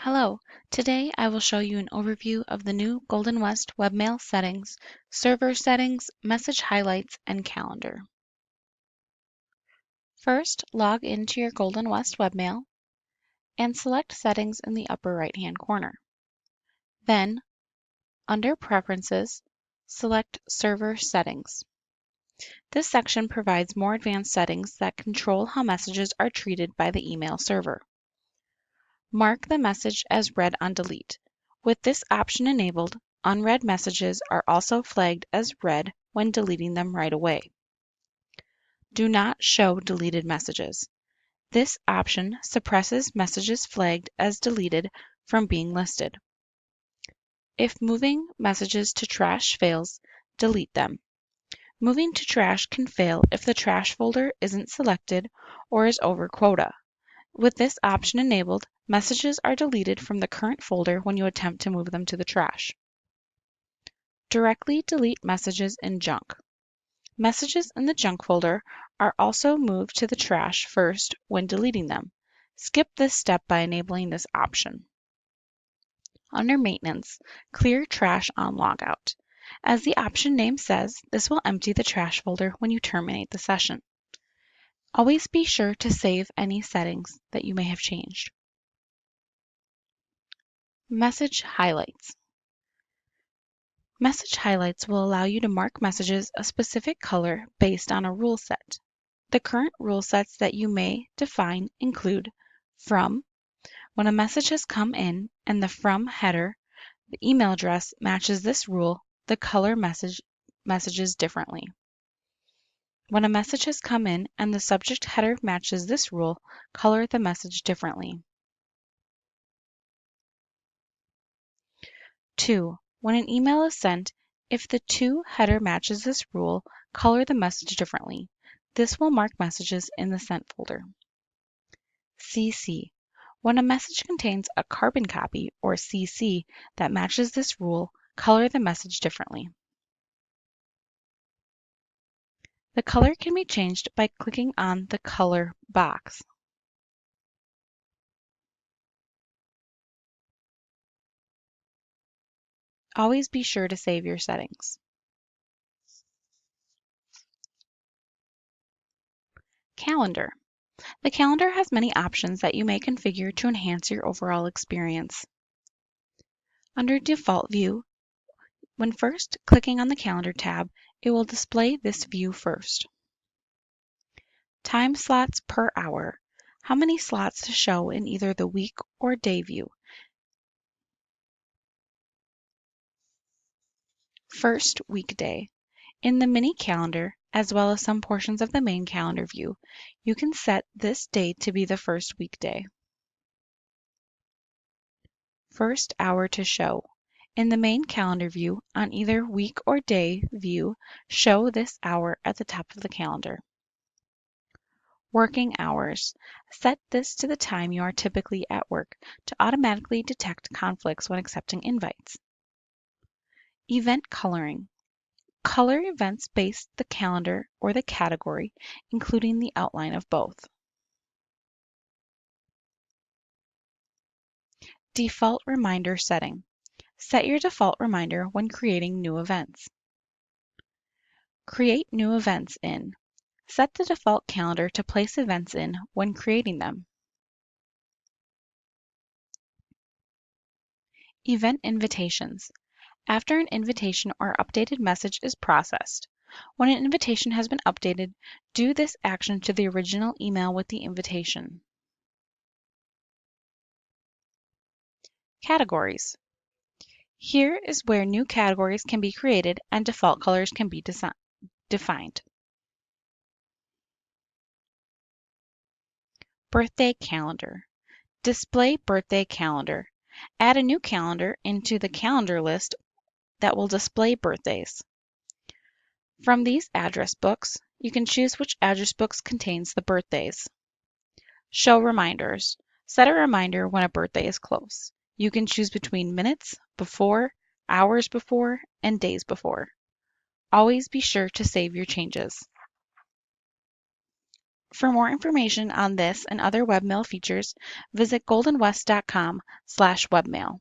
Hello, today I will show you an overview of the new Golden West Webmail settings, server settings, message highlights, and calendar. First, log into your Golden West Webmail and select Settings in the upper right-hand corner. Then, under Preferences, select Server Settings. This section provides more advanced settings that control how messages are treated by the email server. Mark the message as read on delete. With this option enabled, unread messages are also flagged as read when deleting them right away. Do not show deleted messages. This option suppresses messages flagged as deleted from being listed. If moving messages to trash fails, delete them. Moving to trash can fail if the trash folder isn't selected or is over quota. With this option enabled, messages are deleted from the current folder when you attempt to move them to the trash. Directly delete messages in junk. Messages in the junk folder are also moved to the trash first when deleting them. Skip this step by enabling this option. Under Maintenance, clear trash on logout. As the option name says, this will empty the trash folder when you terminate the session. Always be sure to save any settings that you may have changed. Message highlights. Message highlights will allow you to mark messages a specific color based on a rule set. The current rule sets that you may define include from. When a message has come in and the from header, the email address matches this rule, the color messages differently. When a message has come in and the subject header matches this rule, color the message differently. 2. When an email is sent, if the to header matches this rule, color the message differently. This will mark messages in the sent folder. CC. When a message contains a carbon copy, or CC, that matches this rule, color the message differently. The color can be changed by clicking on the color box. Always be sure to save your settings. Calendar. The calendar has many options that you may configure to enhance your overall experience. Under Default View, when first clicking on the Calendar tab, it will display this view first. Time slots per hour. How many slots to show in either the week or day view. First weekday. In the mini calendar, as well as some portions of the main calendar view, you can set this day to be the first weekday. First hour to show. In the main calendar view, on either week or day view, show this hour at the top of the calendar. Working hours. Set this to the time you are typically at work to automatically detect conflicts when accepting invites. Event coloring. Color events based the calendar or the category, including the outline of both. Default reminder setting. Set your default reminder when creating new events. Create new events in. Set the default calendar to place events in when creating them. Event invitations. After an invitation or updated message is processed. When an invitation has been updated, do this action to the original email with the invitation. Categories. Here is where new categories can be created and default colors can be defined. Birthday calendar. Display birthday calendar. Add a new calendar into the calendar list that will display birthdays. From these address books, you can choose which address books contains the birthdays. Show reminders. Set a reminder when a birthday is close. You can choose between minutes before, hours before, and days before. Always be sure to save your changes. For more information on this and other Webmail features, visit goldenwest.com/webmail.